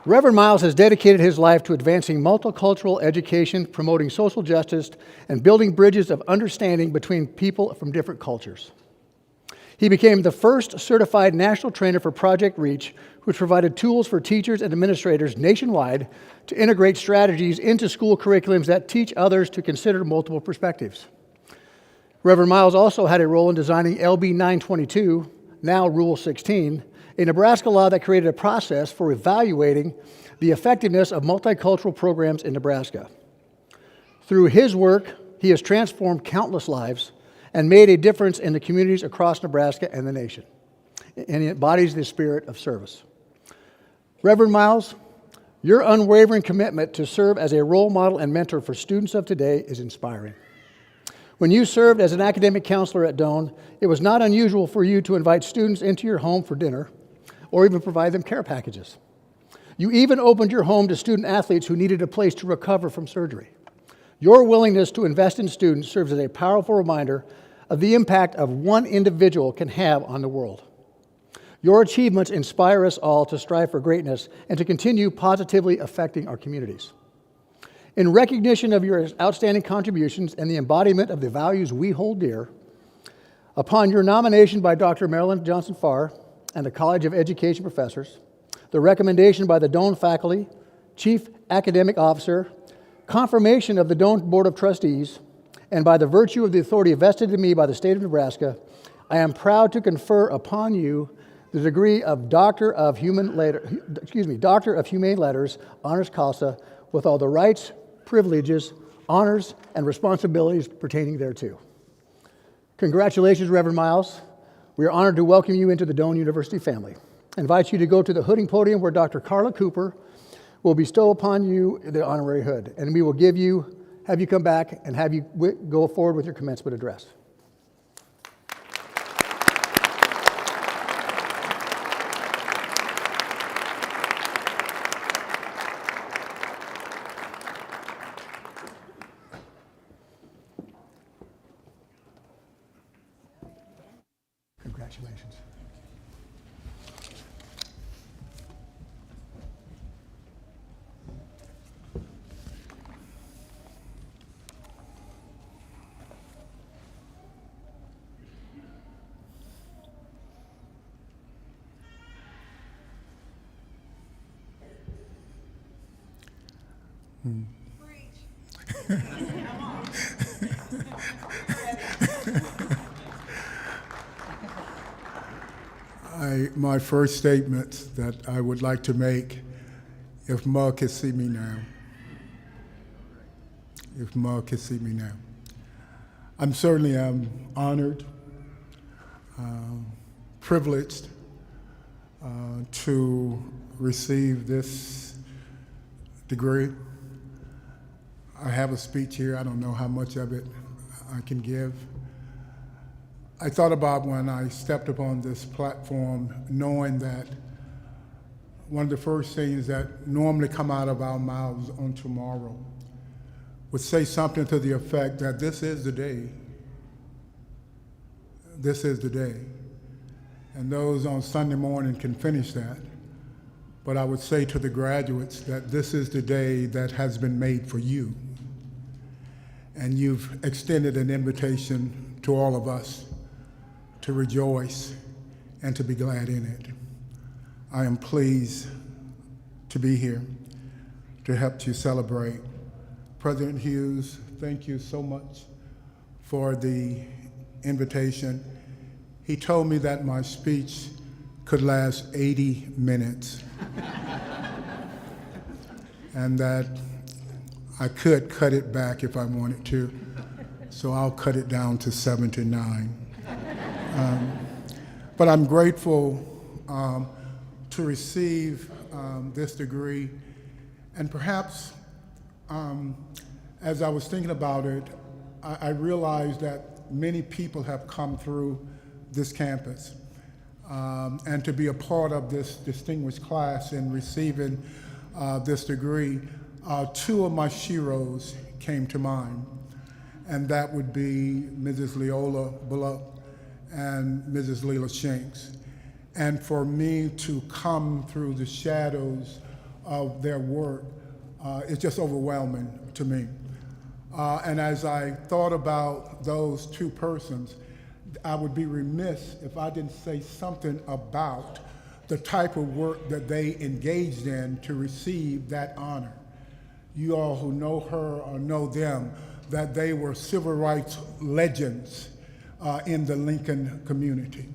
Reverend Myles has dedicated his life to advancing multicultural education, promoting social justice, and building bridges of understanding between people from different cultures. He became the first certified national trainer for Project REACH, which provided tools for teachers and administrators nationwide to integrate strategies into school curriculums that teach others to consider multiple perspectives. Reverend Myles also had a role in designing LB 922, now Rule 16, a Nebraska law that created a process for evaluating the effectiveness of multicultural programs in Nebraska. Through his work, he has transformed countless lives and made a difference in the communities across Nebraska and the nation. And he embodies the spirit of service. Reverend Myles, your unwavering commitment to serve as a role model and mentor for students of today is inspiring. When you served as an academic counselor at Doane, it was not unusual for you to invite students into your home for dinner or even provide them care packages. You even opened your home to student athletes who needed a place to recover from surgery. Your willingness to invest in students serves as a powerful reminder of the impact of one individual can have on the world. Your achievements inspire us all to strive for greatness and to continue positively affecting our communities. In recognition of your outstanding contributions and the embodiment of the values we hold dear, upon your nomination by Dr. Marilyn Johnson Farr and the College of Education professors, the recommendation by the Doane faculty, Chief Academic Officer, confirmation of the Doane Board of Trustees, and by the virtue of the authority vested in me by the state of Nebraska, I am proud to confer upon you the degree of Doctor of Humane Letters, Honoris Causa, with all the rights, privileges, honors, and responsibilities pertaining thereto. Congratulations, Reverend Myles. We are honored to welcome you into the Doane University family. I invite you to go to the hooding podium where Dr. Carla Cooper will bestow upon you the honorary hood, and we will have you come back and have you go forward with your commencement address. Congratulations. My first statement that I would like to make, if Ma could see me now. If Ma could see me now. I'm certainly honored, privileged to receive this degree. I have a speech here. I don't know how much of it I can give. I thought about when I stepped upon this platform, knowing that one of the first things that normally come out of our mouths on tomorrow would say something to the effect that this is the day. This is the day. And those on Sunday morning can finish that. But I would say to the graduates that this is the day that has been made for you. And you've extended an invitation to all of us to rejoice and to be glad in it. I am pleased to be here to help you celebrate. President Hughes, thank you so much for the invitation. He told me that my speech could last 80 minutes and that I could cut it back if I wanted to, so I'll cut it down to 79. But I'm grateful to receive this degree, and perhaps as I was thinking about it, I realized that many people have come through this campus, and to be a part of this distinguished class in receiving this degree, two of my sheroes came to mind, and that would be Mrs. Leola Bullock and Mrs. Leela Shanks. And for me to come through the shadows of their work is just overwhelming to me. And as I thought about those two persons, I would be remiss if I didn't say something about the type of work that they engaged in to receive that honor. You all who know her or know them, that they were civil rights legends in the Lincoln community.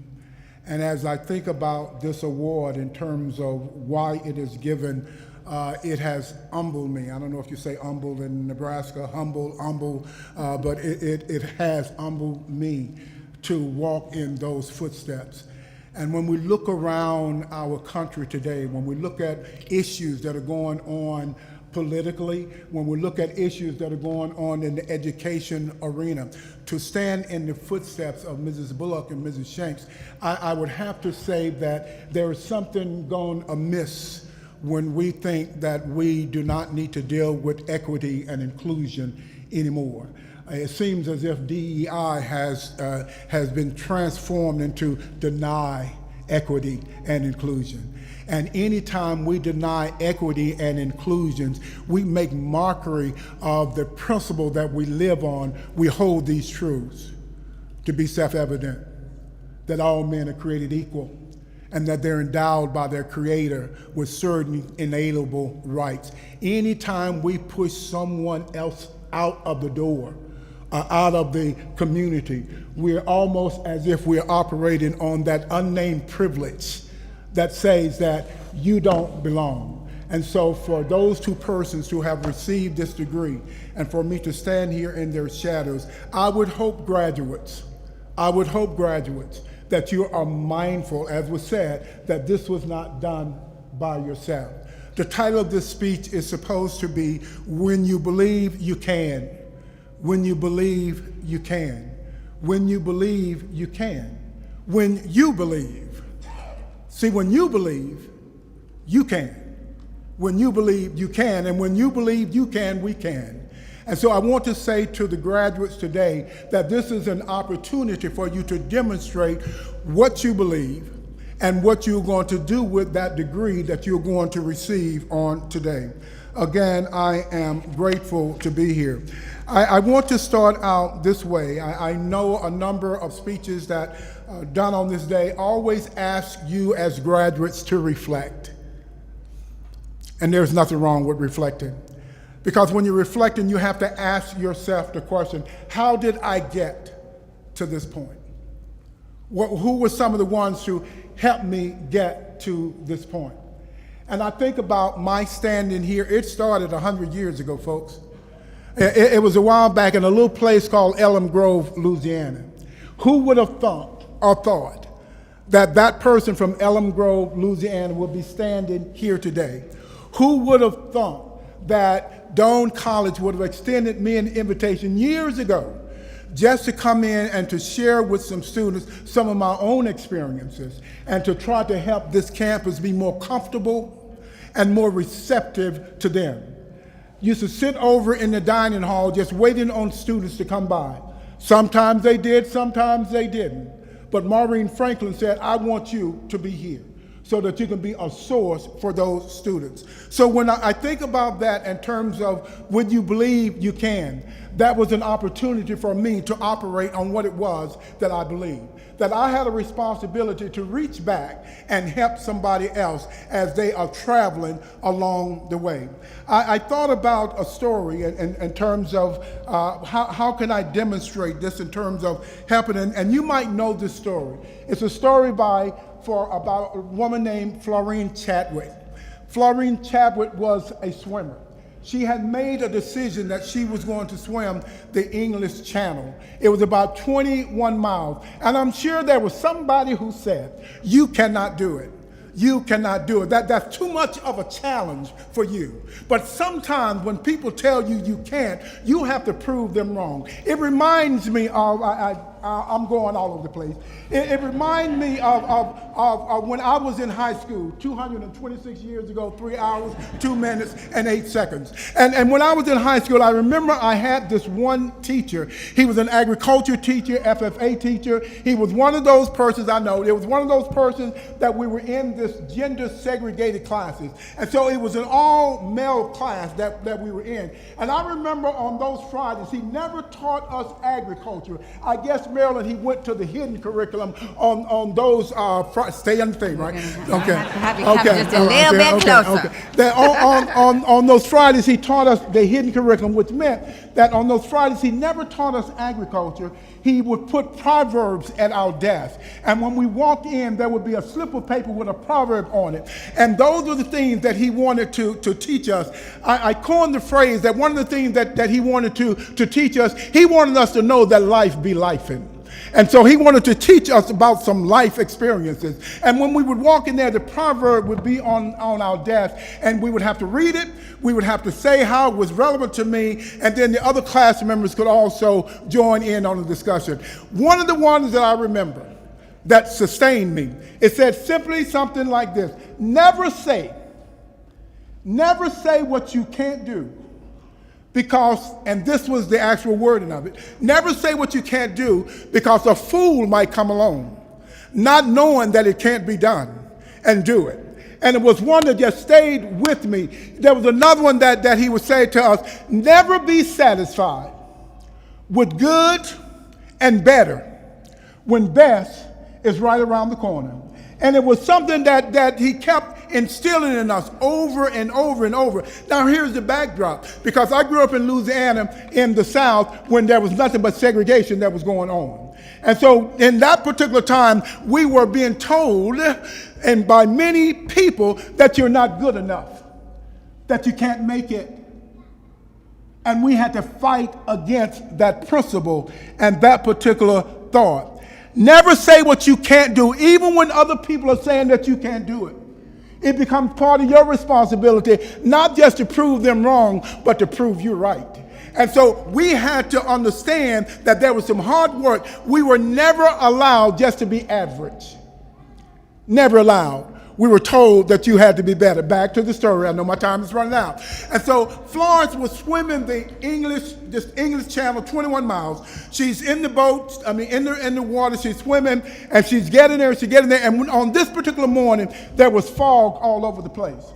And as I think about this award in terms of why it is given, it has humbled me. I don't know if you say humble in Nebraska, humble, but it has humbled me to walk in those footsteps. And when we look around our country today, when we look at issues that are going on politically, when we look at issues that are going on in the education arena, to stand in the footsteps of Mrs. Bullock and Mrs. Shanks, I would have to say that there is something going amiss when we think that we do not need to deal with equity and inclusion anymore. It seems as if DEI has been transformed into deny equity and inclusion. And anytime we deny equity and inclusions, we make mockery of the principle that we live on. We hold these truths to be self-evident, that all men are created equal, and that they're endowed by their Creator with certain inalienable rights. Anytime we push someone else out of the door, out of the community, we're almost as if we're operating on that unnamed privilege that says that you don't belong. And so for those two persons to have received this degree, and for me to stand here in their shadows, I would hope graduates, that you are mindful, as was said, that this was not done by yourself. The title of this speech is supposed to be, When You Believe, You Can. When you believe, you can. When you believe, you can. When you believe. See, when you believe, you can. When you believe, you can. And when you believe you can, we can. And so I want to say to the graduates today that this is an opportunity for you to demonstrate what you believe and what you're going to do with that degree that you're going to receive on today. Again, I am grateful to be here. I want to start out this way. I know a number of speeches that are done on this day always ask you as graduates to reflect. And there's nothing wrong with reflecting. Because when you're reflecting, you have to ask yourself the question, how did I get to this point? Who were some of the ones who helped me get to this point? And I think about my standing here. It started 100 years ago, folks. It was a while back in a little place called Elm Grove, Louisiana. Who would have thought that that person from Elm Grove, Louisiana would be standing here today? Who would have thought that Doane College would have extended me an invitation years ago just to come in and to share with some students some of my own experiences and to try to help this campus be more comfortable and more receptive to them. Used to sit over in the dining hall just waiting on students to come by. Sometimes they did, sometimes they didn't. But Maureen Franklin said, I want you to be here so that you can be a source for those students. So when I think about that in terms of when you believe you can, that was an opportunity for me to operate on what it was that I believed. That I had a responsibility to reach back and help somebody else as they are traveling along the way. I thought about a story in terms of how can I demonstrate this in terms of helping, and you might know this story. It's a story about a woman named Florine Chadwick. Florine Chadwick was a swimmer. She had made a decision that she was going to swim the English Channel. It was about 21 miles. And I'm sure there was somebody who said, you cannot do it. You cannot do it. That's too much of a challenge for you. But sometimes when people tell you you can't, you have to prove them wrong. It reminds me of, I I'm going all over the place. It reminds me of when I was in high school, 226 years ago, 3 hours, 2 minutes, and 8 seconds. And when I was in high school, I remember I had this one teacher. He was an agriculture teacher, FFA teacher. He was one of those persons, I know, it was one of those persons that we were in this gender segregated classes. And so it was an all male class that we were in. And I remember on those Fridays, he never taught us agriculture. I guess, Maryland, he went to the hidden curriculum on those stay on the thing, right? Okay. Have you come just a little bit closer. That on those Fridays, he taught us the hidden curriculum, which meant that on those Fridays, he never taught us agriculture. He would put proverbs at our desk. And when we walked in, there would be a slip of paper with a proverb on it. And those were the things that he wanted to teach us. I coined the phrase that one of the things that he wanted to teach us, he wanted us to know that life be lifing. And so he wanted to teach us about some life experiences. And when we would walk in there, the proverb would be on our desk, and we would have to read it. We would have to say how it was relevant to me, and then the other class members could also join in on the discussion. One of the ones that I remember that sustained me, it said simply something like this: never say what you can't do. Because, and this was the actual wording of it, never say what you can't do, because a fool might come along, not knowing that it can't be done, and do it. And it was one that just stayed with me. There was another one that he would say to us: never be satisfied with good and better when best is right around the corner. And it was something that he kept instilling in us over and over and over. Now here's the backdrop, because I grew up in Louisiana in the South when there was nothing but segregation that was going on. And so in that particular time, we were being told, and by many people, that you're not good enough, that you can't make it. And we had to fight against that principle and that particular thought. Never say what you can't do, even when other people are saying that you can't do it. It becomes part of your responsibility, not just to prove them wrong, but to prove you right. And so we had to understand that there was some hard work. We were never allowed just to be average. Never allowed. We were told that you had to be better. Back to the story. I know my time is running out. And so Florence was swimming the English Channel 21 miles. She's in the boat, in the water, she's swimming, and she's getting there, and on this particular morning, there was fog all over the place.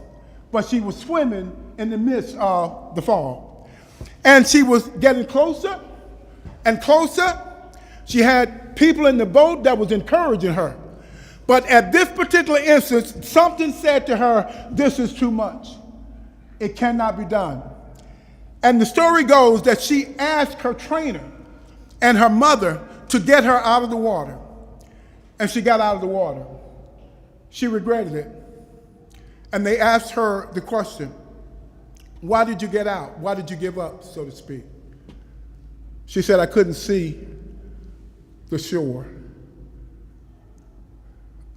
But she was swimming in the midst of the fog. And she was getting closer and closer. She had people in the boat that was encouraging her. But at this particular instance, something said to her, this is too much. It cannot be done. And the story goes that she asked her trainer and her mother to get her out of the water. And she got out of the water. She regretted it. And they asked her the question, why did you get out? Why did you give up, so to speak? She said, I couldn't see the shore.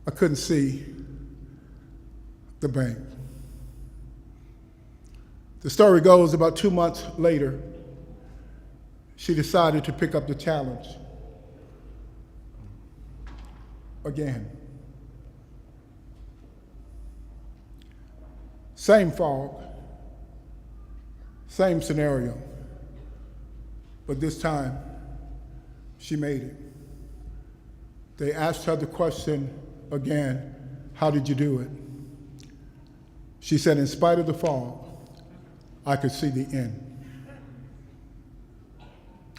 I couldn't see the bank. The story goes about 2 months later, she decided to pick up the challenge again. Same fog, same scenario, but this time she made it. They asked her the question again, how did you do it? She said, in spite of the fog, I could see the end.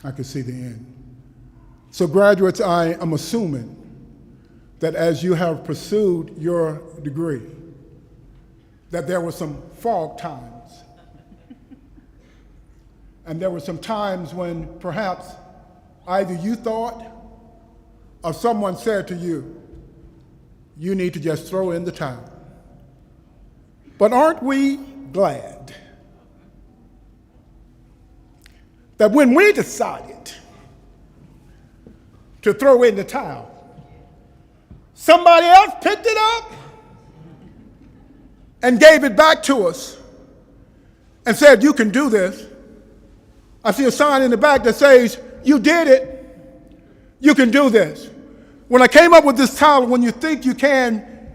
I could see the end. So graduates, I am assuming that as you have pursued your degree, that there were some fog times. And there were some times when perhaps either you thought or someone said to you, you need to just throw in the towel. But aren't we glad that when we decided to throw in the towel, somebody else picked it up and gave it back to us and said, you can do this. I see a sign in the back that says, you did it. You can do this. When I came up with this title, when you think you can,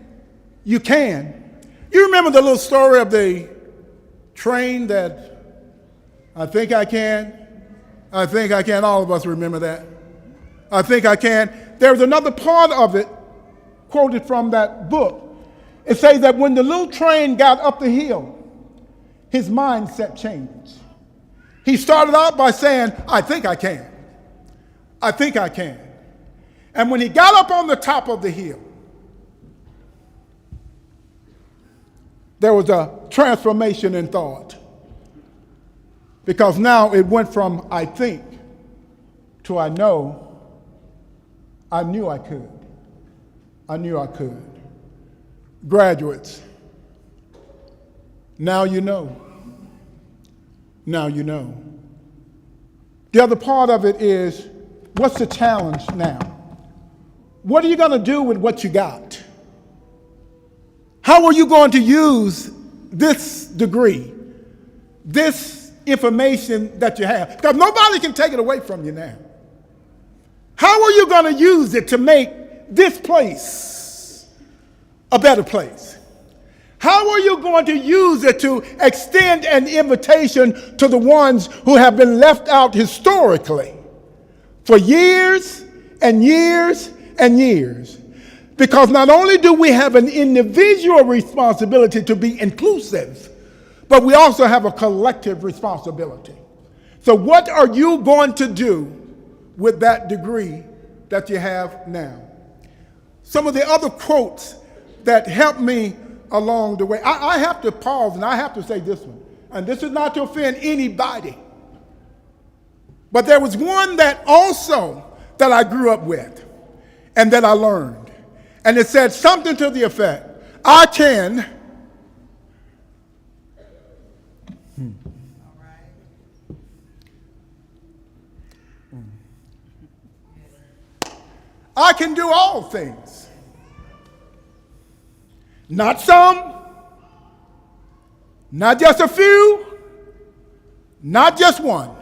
you can. You remember the little story of the train that I think I can? I think I can. All of us remember that. I think I can. There's another part of it quoted from that book. It says that when the little train got up the hill, his mindset changed. He started out by saying, I think I can. I think I can. And when he got up on the top of the hill, there was a transformation in thought. Because now it went from I think to I know, I knew I could. I knew I could. Graduates, now you know. Now you know. The other part of it is, what's the challenge now? What are you going to do with what you got? How are you going to use this degree, this information that you have? Because nobody can take it away from you now. How are you going to use it to make this place a better place? How are you going to use it to extend an invitation to the ones who have been left out historically for years and years and years? Because not only do we have an individual responsibility to be inclusive, but we also have a collective responsibility. So what are you going to do with that degree that you have now? Some of the other quotes that helped me along the way, I have to pause and I have to say this one, and this is not to offend anybody, but there was one that also that I grew up with and that I learned, and it said something to the effect, I can I can do all things. Not some, not just a few, not just one.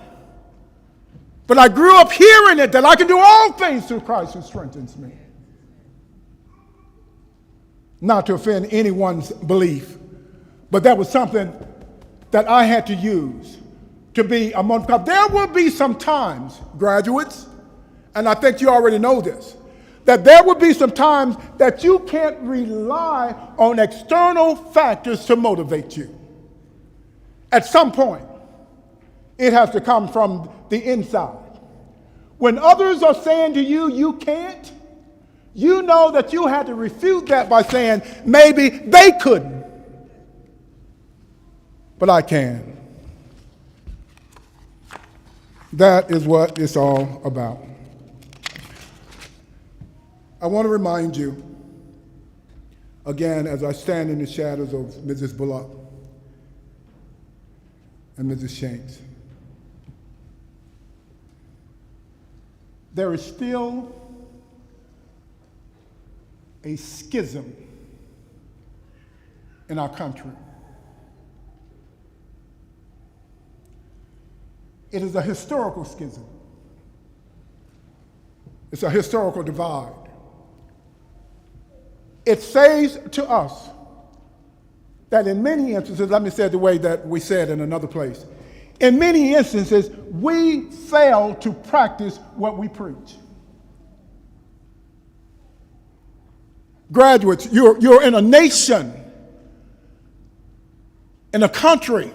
But I grew up hearing it that I can do all things through Christ who strengthens me. Not to offend anyone's belief, but that was something that I had to use to be among, because there will be some times, graduates, and I think you already know this, that there will be some times that you can't rely on external factors to motivate you. At some point, it has to come from the inside. When others are saying to you, you can't, you know that you had to refute that by saying, maybe they couldn't, but I can. That is what it's all about. I want to remind you, again, as I stand in the shadows of Mrs. Bullock and Mrs. Shanks, there is still a schism in our country. It is a historical schism. It's a historical divide. It says to us that in many instances, let me say it the way that we said in another place, in many instances, we fail to practice what we preach. Graduates, you're in a nation, in a country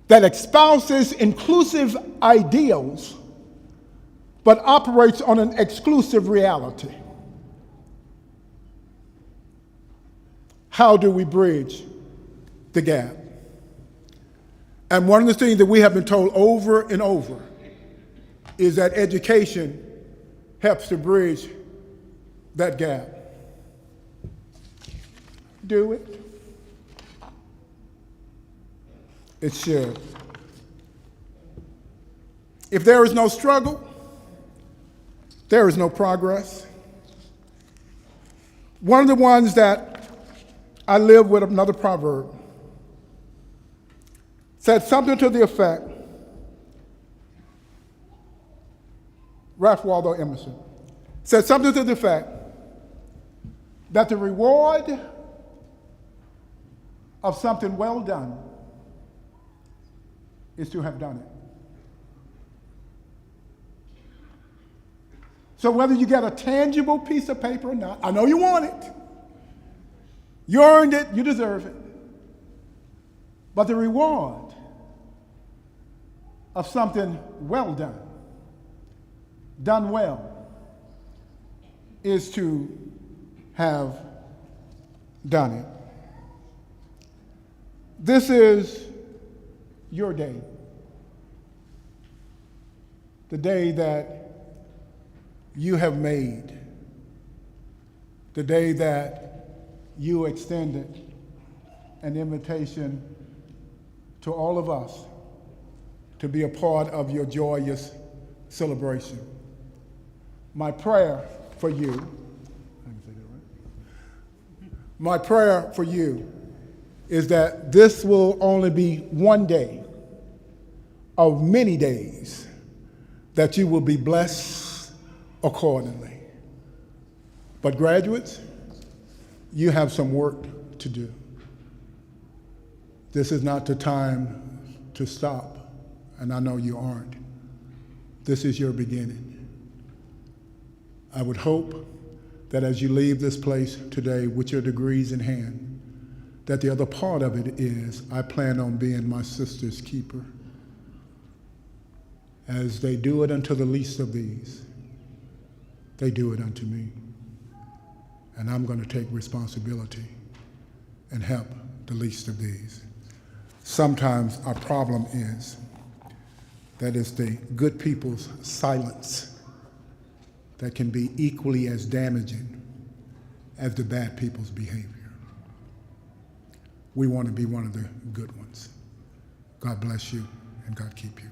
that espouses inclusive ideals, but operates on an exclusive reality. How do we bridge the gap? And one of the things that we have been told over and over is that education helps to bridge that gap. Do it? It should. If there is no struggle, there is no progress. One of the ones that I live with, another proverb, said something to the effect, Ralph Waldo Emerson, said something to the effect that the reward of something well done is to have done it. So whether you get a tangible piece of paper or not, I know you want it. You earned it, you deserve it. But the reward of something well done, done well, is to have done it. This is your day. The day that you have made. The day that you extended an invitation to all of us to be a part of your joyous celebration. My prayer for you, my prayer for you is that this will only be one day of many days that you will be blessed accordingly. But graduates, you have some work to do. This is not the time to stop, and I know you aren't. This is your beginning. I would hope that as you leave this place today with your degrees in hand, that the other part of it is, I plan on being my sister's keeper. As they do it unto the least of these, they do it unto me. And I'm going to take responsibility and help the least of these. Sometimes our problem is that it's the good people's silence that can be equally as damaging as the bad people's behavior. We want to be one of the good ones. God bless you and God keep you.